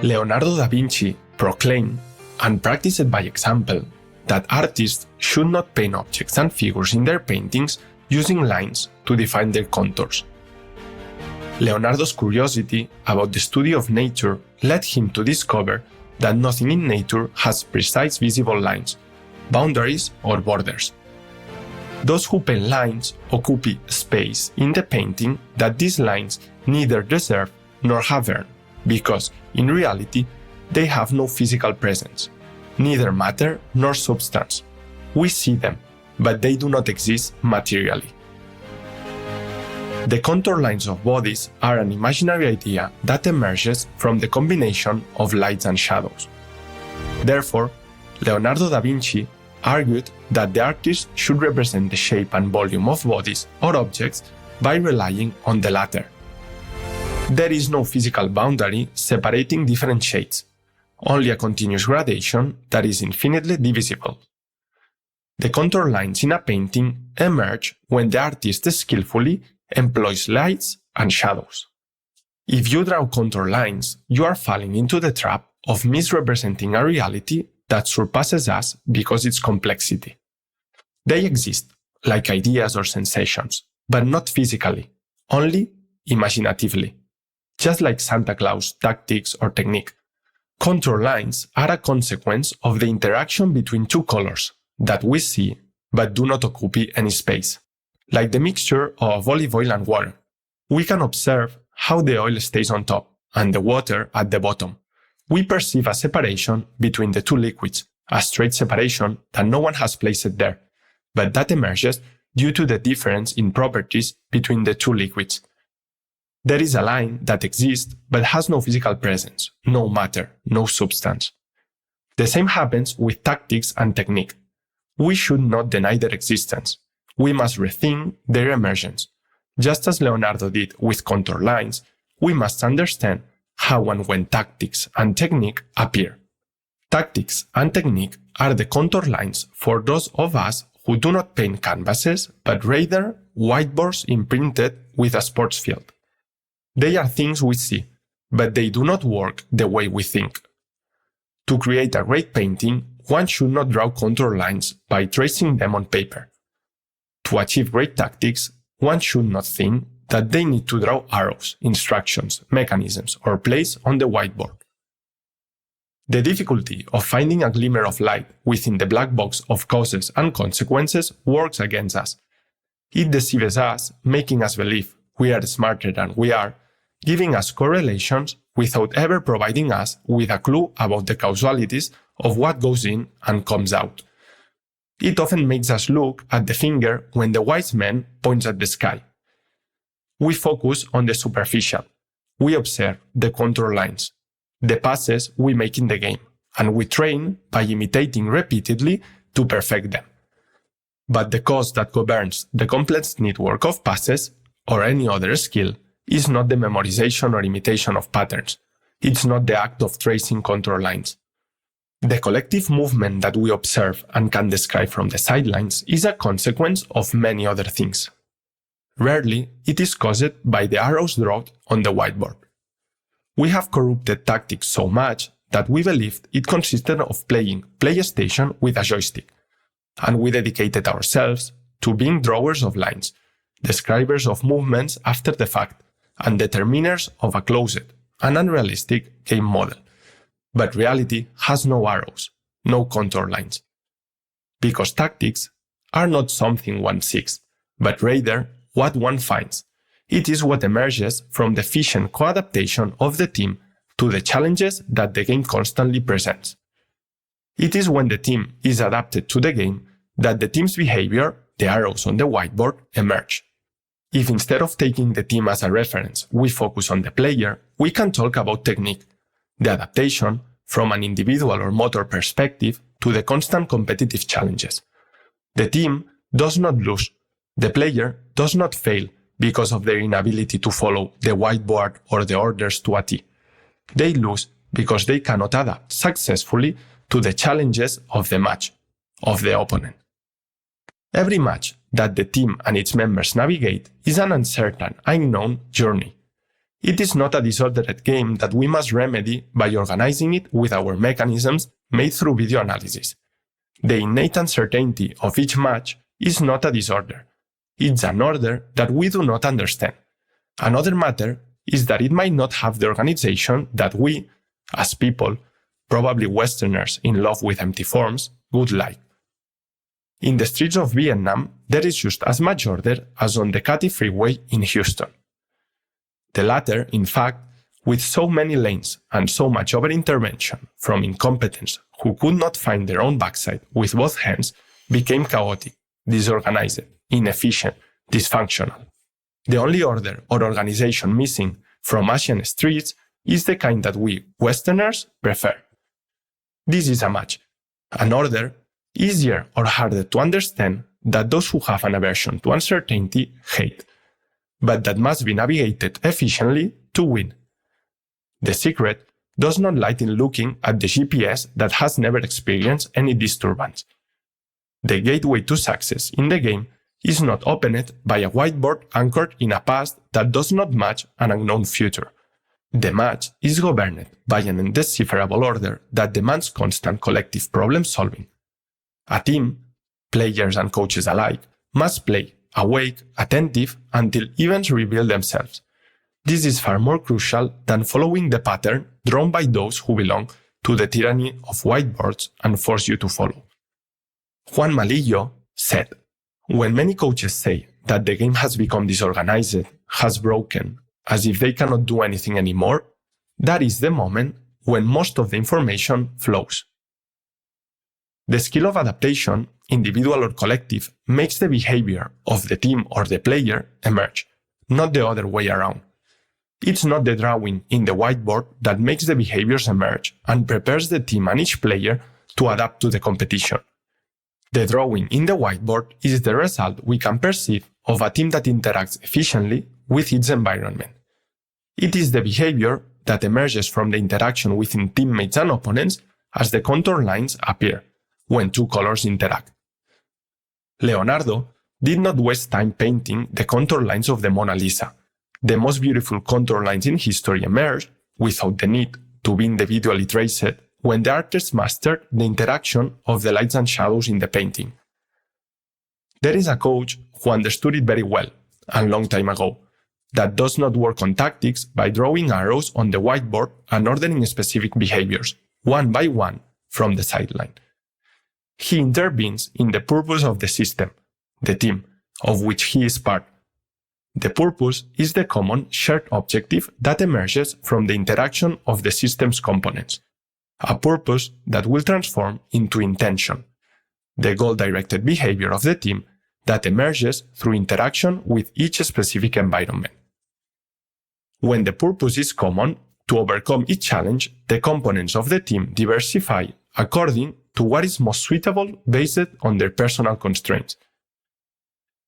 Leonardo da Vinci proclaimed, and practiced by example, that artists should not paint objects and figures in their paintings using lines to define their contours. Leonardo's curiosity about the study of nature led him to discover that nothing in nature has precise visible lines, boundaries, or borders. Those who paint lines occupy space in the painting that these lines neither deserve nor have earned, because, in reality, they have no physical presence, neither matter nor substance. We see them, but they do not exist materially. The contour lines of bodies are an imaginary idea that emerges from the combination of lights and shadows. Therefore, Leonardo da Vinci argued that the artist should represent the shape and volume of bodies or objects by relying on the latter. There is no physical boundary separating different shades, only a continuous gradation that is infinitely divisible. The contour lines in a painting emerge when the artist skillfully employs lights and shadows. If you draw contour lines, you are falling into the trap of misrepresenting a reality that surpasses us because of its complexity. They exist, like ideas or sensations, but not physically, only imaginatively. Just like Santa Claus, tactics, or technique, contour lines are a consequence of the interaction between two colors that we see but do not occupy any space. Like the mixture of olive oil and water, we can observe how the oil stays on top and the water at the bottom. We perceive a separation between the two liquids, a straight separation that no one has placed there, but that emerges due to the difference in properties between the two liquids. There is a line that exists but has no physical presence, no matter, no substance. The same happens with tactics and technique. We should not deny their existence. We must rethink their emergence. Just as Leonardo did with contour lines, we must understand how and when tactics and technique appear. Tactics and technique are the contour lines for those of us who do not paint canvases, but rather whiteboards imprinted with a sports field. They are things we see, but they do not work the way we think. To create a great painting, one should not draw contour lines by tracing them on paper. To achieve great tactics, one should not think that they need to draw arrows, instructions, mechanisms, or plays on the whiteboard. The difficulty of finding a glimmer of light within the black box of causes and consequences works against us. It deceives us, making us believe we are smarter than we are, giving us correlations without ever providing us with a clue about the causalities of what goes in and comes out. It often makes us look at the finger when the wise man points at the sky. We focus on the superficial. We observe the contour lines, the passes we make in the game, and we train by imitating repeatedly to perfect them. But the cause that governs the complex network of passes, or any other skill, is not the memorization or imitation of patterns. It's not the act of tracing contour lines. The collective movement that we observe and can describe from the sidelines is a consequence of many other things. Rarely, it is caused by the arrows drawn on the whiteboard. We have corrupted tactics so much that we believed it consisted of playing PlayStation with a joystick, and we dedicated ourselves to being drawers of lines, describers of movements after the fact, and determiners of a closed and unrealistic game model. But reality has no arrows, no contour lines. Because tactics are not something one seeks, but rather what one finds. It is what emerges from the efficient co-adaptation of the team to the challenges that the game constantly presents. It is when the team is adapted to the game that the team's behavior, the arrows on the whiteboard, emerge. If instead of taking the team as a reference, we focus on the player, we can talk about technique, the adaptation from an individual or motor perspective to the constant competitive challenges. The team does not lose. The player does not fail because of their inability to follow the whiteboard or the orders to a T. They lose because they cannot adapt successfully to the challenges of the match, of the opponent. Every match that the team and its members navigate is an uncertain, unknown journey. It is not a disordered game that we must remedy by organizing it with our mechanisms made through video analysis. The innate uncertainty of each match is not a disorder. It's an order that we do not understand. Another matter is that it might not have the organization that we, as people, probably Westerners in love with empty forms, would like. In the streets of Vietnam, there is just as much order as on the Katy Freeway in Houston. The latter, in fact, with so many lanes and so much over-intervention from incompetents who could not find their own backside with both hands, became chaotic, disorganized, inefficient, dysfunctional. The only order or organization missing from Asian streets is the kind that we, Westerners, prefer. This is a match, an order easier or harder to understand that those who have an aversion to uncertainty hate, but that must be navigated efficiently to win. The secret does not lie in looking at the GPS that has never experienced any disturbance. The gateway to success in the game is not opened by a whiteboard anchored in a past that does not match an unknown future. The match is governed by an indecipherable order that demands constant collective problem solving. A team, players and coaches alike, must play awake, attentive, until events reveal themselves. This is far more crucial than following the pattern drawn by those who belong to the tyranny of whiteboards and force you to follow. Juan Malillo said, "When many coaches say that the game has become disorganized, has broken, as if they cannot do anything anymore, that is the moment when most of the information flows." The skill of adaptation, individual or collective, makes the behavior of the team or the player emerge, not the other way around. It's not the drawing in the whiteboard that makes the behaviors emerge and prepares the team and each player to adapt to the competition. The drawing in the whiteboard is the result we can perceive of a team that interacts efficiently with its environment. It is the behavior that emerges from the interaction within teammates and opponents as the contour lines appear when two colors interact. Leonardo did not waste time painting the contour lines of the Mona Lisa. The most beautiful contour lines in history emerged, without the need to be individually traced, when the artist mastered the interaction of the lights and shadows in the painting. There is a coach who understood it very well, and long time ago, that does not work on tactics by drawing arrows on the whiteboard and ordering specific behaviors, one by one, from the sideline. He intervenes in the purpose of the system, the team, of which he is part. The purpose is the common shared objective that emerges from the interaction of the system's components, a purpose that will transform into intention, the goal-directed behavior of the team that emerges through interaction with each specific environment. When the purpose is common, to overcome each challenge, the components of the team diversify according to what is most suitable based on their personal constraints.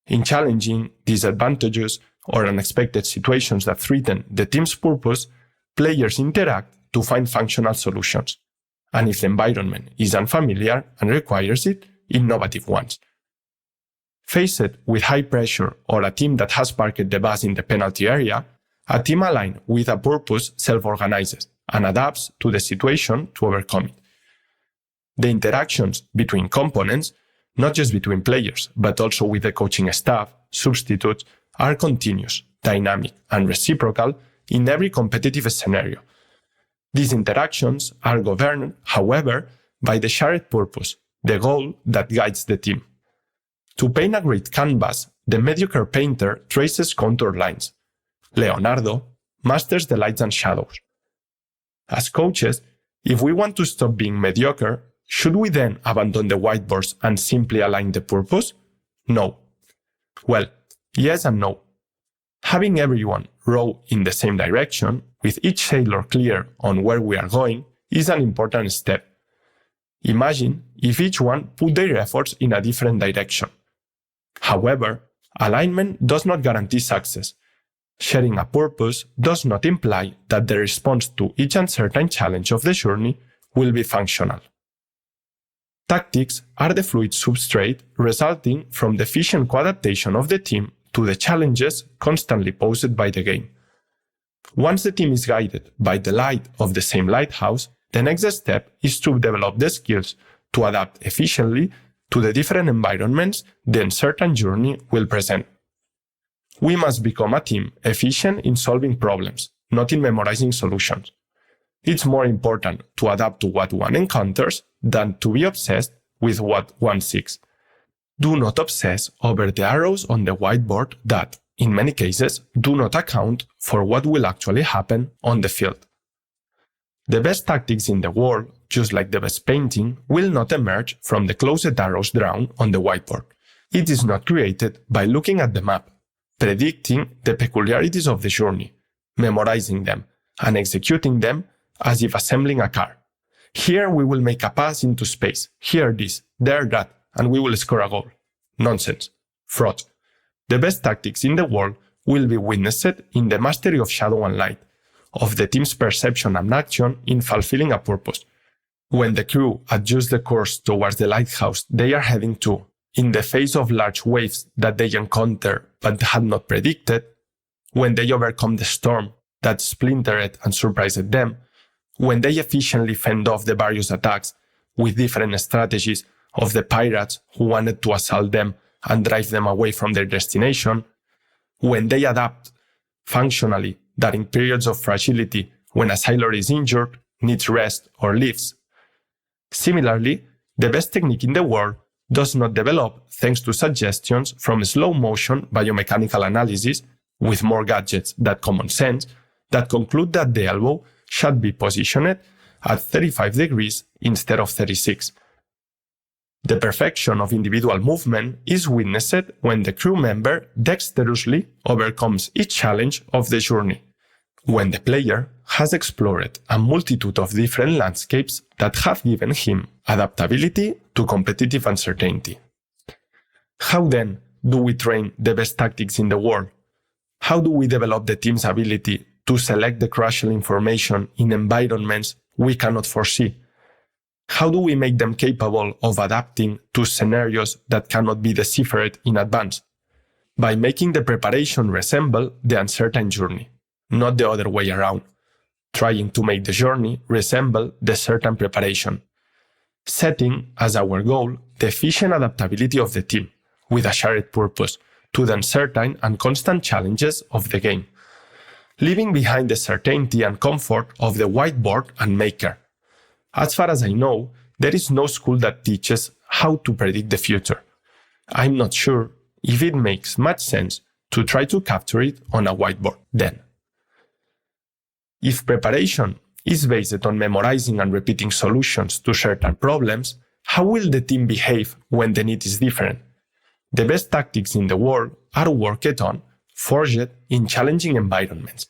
In challenging, disadvantageous, or unexpected situations that threaten the team's purpose, players interact to find functional solutions, and if the environment is unfamiliar and requires it, innovative ones. Faced with high pressure or a team that has parked the bus in the penalty area, a team aligned with a purpose self-organizes and adapts to the situation to overcome it. The interactions between components, not just between players, but also with the coaching staff, substitutes, are continuous, dynamic, and reciprocal in every competitive scenario. These interactions are governed, however, by the shared purpose, the goal that guides the team. To paint a great canvas, the mediocre painter traces contour lines. Leonardo masters the lights and shadows. As coaches, if we want to stop being mediocre, should we then abandon the whiteboards and simply align the purpose? No. Well, yes and no. Having everyone row in the same direction, with each sailor clear on where we are going, is an important step. Imagine if each one put their efforts in a different direction. However, alignment does not guarantee success. Sharing a purpose does not imply that the response to each uncertain challenge of the journey will be functional. Tactics are the fluid substrate resulting from the efficient co-adaptation of the team to the challenges constantly posed by the game. Once the team is guided by the light of the same lighthouse, the next step is to develop the skills to adapt efficiently to the different environments the uncertain journey will present. We must become a team efficient in solving problems, not in memorizing solutions. It's more important to adapt to what one encounters than to be obsessed with what one seeks. Do not obsess over the arrows on the whiteboard that, in many cases, do not account for what will actually happen on the field. The best tactics in the world, just like the best painting, will not emerge from the closest arrows drawn on the whiteboard. It is not created by looking at the map, predicting the peculiarities of the journey, memorizing them, and executing them as if assembling a car. Here we will make a pass into space, here this, there that, and we will score a goal. Nonsense. Fraud. The best tactics in the world will be witnessed in the mastery of shadow and light, of the team's perception and action in fulfilling a purpose. When the crew adjusts the course towards the lighthouse they are heading to, in the face of large waves that they encounter but had not predicted, when they overcome the storm that splintered and surprised them, when they efficiently fend off the various attacks with different strategies of the pirates who wanted to assault them and drive them away from their destination, when they adapt functionally that in periods of fragility, when a sailor is injured, needs rest or leaves. Similarly, the best technique in the world does not develop thanks to suggestions from slow-motion biomechanical analysis with more gadgets than common sense that conclude that the elbow should be positioned at 35 degrees instead of 36. The perfection of individual movement is witnessed when the crew member dexterously overcomes each challenge of the journey, when the player has explored a multitude of different landscapes that have given him adaptability to competitive uncertainty. How then do we train the best tactics in the world? How do we develop the team's ability to select the crucial information in environments we cannot foresee? How do we make them capable of adapting to scenarios that cannot be deciphered in advance? By making the preparation resemble the uncertain journey, not the other way around, trying to make the journey resemble the certain preparation. Setting as our goal the efficient adaptability of the team, with a shared purpose, to the uncertain and constant challenges of the game. Leaving behind the certainty and comfort of the whiteboard and maker. As far as I know, there is no school that teaches how to predict the future. I'm not sure if it makes much sense to try to capture it on a whiteboard then. If preparation is based on memorizing and repeating solutions to certain problems, how will the team behave when the need is different? The best tactics in the world are worked on, forged in challenging environments.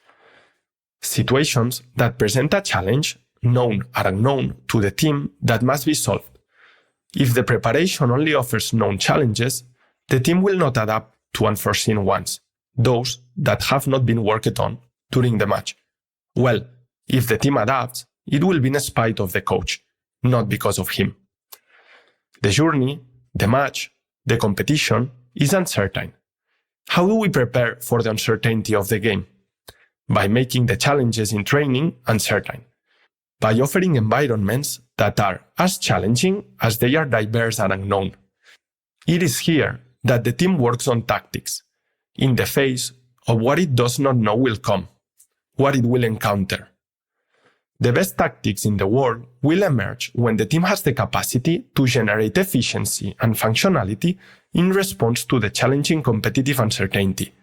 Situations that present a challenge, known or unknown, to the team that must be solved. If the preparation only offers known challenges, the team will not adapt to unforeseen ones, those that have not been worked on during the match. Well, if the team adapts, it will be in spite of the coach, not because of him. The journey, the match, the competition is uncertain. How do we prepare for the uncertainty of the game? By making the challenges in training uncertain. By offering environments that are as challenging as they are diverse and unknown. It is here that the team works on tactics, in the face of what it does not know will come, what it will encounter. The best tactics in the world will emerge when the team has the capacity to generate efficiency and functionality in response to the challenging competitive uncertainty.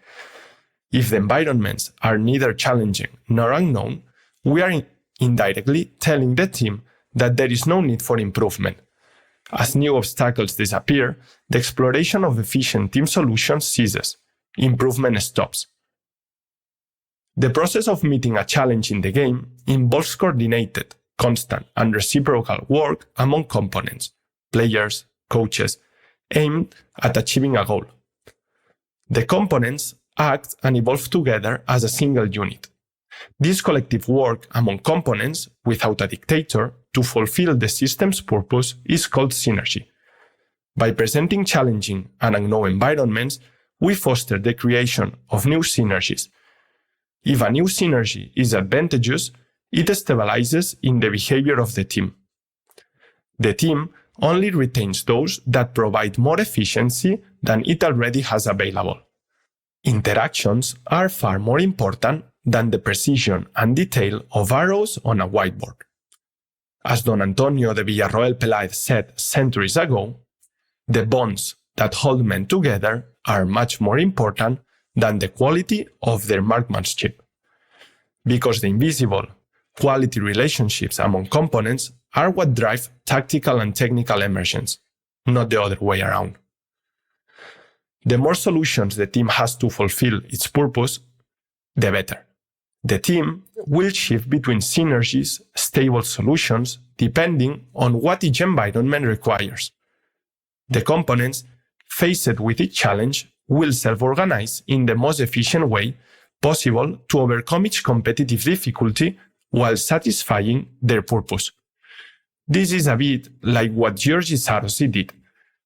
If the environments are neither challenging nor unknown, we are indirectly telling the team that there is no need for improvement. As new obstacles disappear, the exploration of efficient team solutions ceases. Improvement stops. The process of meeting a challenge in the game involves coordinated, constant, and reciprocal work among components, players, coaches, aimed at achieving a goal. The components act and evolve together as a single unit. This collective work among components, without a dictator, to fulfill the system's purpose is called synergy. By presenting challenging and unknown environments, we foster the creation of new synergies. If a new synergy is advantageous, it stabilizes in the behavior of the team. The team only retains those that provide more efficiency than it already has available. Interactions are far more important than the precision and detail of arrows on a whiteboard. As Don Antonio de Villarroel Peláez said centuries ago, the bonds that hold men together are much more important than the quality of their marksmanship. Because the invisible, quality relationships among components are what drive tactical and technical emergence, not the other way around. The more solutions the team has to fulfill its purpose, the better. The team will shift between synergies, stable solutions, depending on what each environment requires. The components, faced with each challenge, will self-organize in the most efficient way possible to overcome each competitive difficulty while satisfying their purpose. This is a bit like what Giorgi Sarosi did,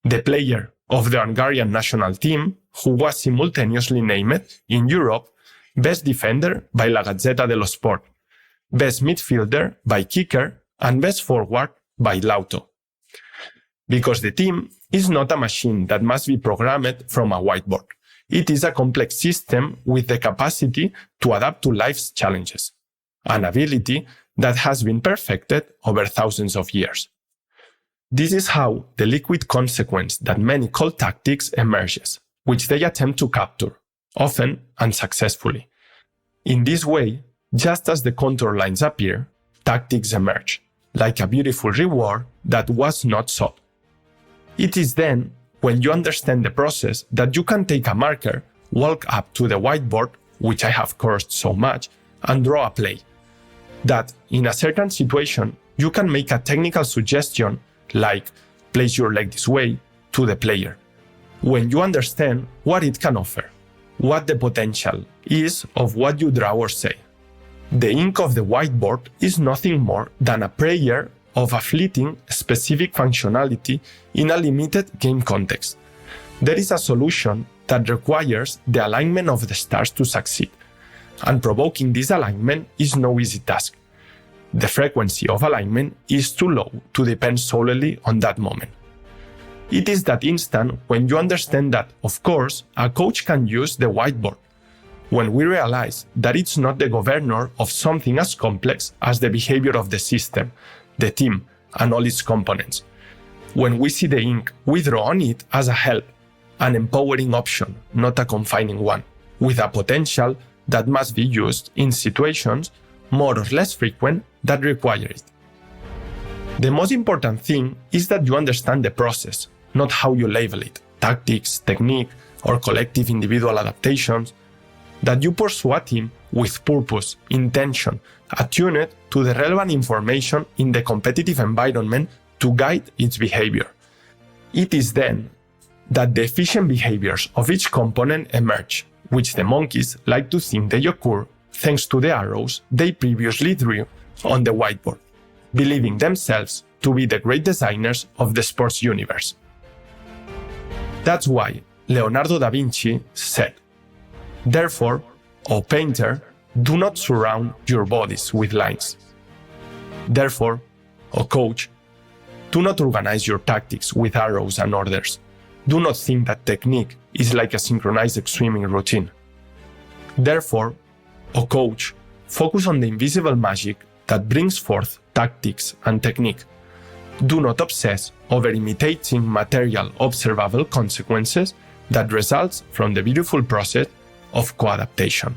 the player of the Hungarian national team who was simultaneously named in Europe Best Defender by La Gazzetta dello Sport, Best Midfielder by Kicker, and Best Forward by Lauto. Because the team is not a machine that must be programmed from a whiteboard. It is a complex system with the capacity to adapt to life's challenges, an ability that has been perfected over thousands of years. This is how the liquid consequence that many call tactics emerges, which they attempt to capture, often unsuccessfully. In this way, just as the contour lines appear, tactics emerge, like a beautiful reward that was not sought. It is then, when you understand the process, that you can take a marker, walk up to the whiteboard, which I have cursed so much, and draw a play. That, in a certain situation, you can make a technical suggestion, like place your leg this way, to the player. When you understand what it can offer, what the potential is of what you draw or say. The ink of the whiteboard is nothing more than a prayer of a fleeting, specific functionality in a limited game context. There is a solution that requires the alignment of the stars to succeed, and provoking this alignment is no easy task. The frequency of alignment is too low to depend solely on that moment. It is that instant when you understand that, of course, a coach can use the whiteboard, when we realize that it's not the governor of something as complex as the behavior of the system, the team, and all its components. When we see the ink, we draw on it as a help, an empowering option, not a confining one, with a potential that must be used in situations more or less frequent that require it. The most important thing is that you understand the process, not how you label it, tactics, technique, or collective individual adaptations, that you pursue a team with purpose, intention, attuned to the relevant information in the competitive environment to guide its behavior. It is then that the efficient behaviors of each component emerge, which the monkeys like to think they occur thanks to the arrows they previously drew on the whiteboard, believing themselves to be the great designers of the sports universe. That's why Leonardo da Vinci said, "Therefore, O painter, do not surround your bodies with lines. Therefore, O coach, do not organize your tactics with arrows and orders. Do not think that technique is like a synchronized swimming routine. Therefore, O coach, focus on the invisible magic that brings forth tactics and technique. Do not obsess over imitating material observable consequences that results from the beautiful process of co-adaptation."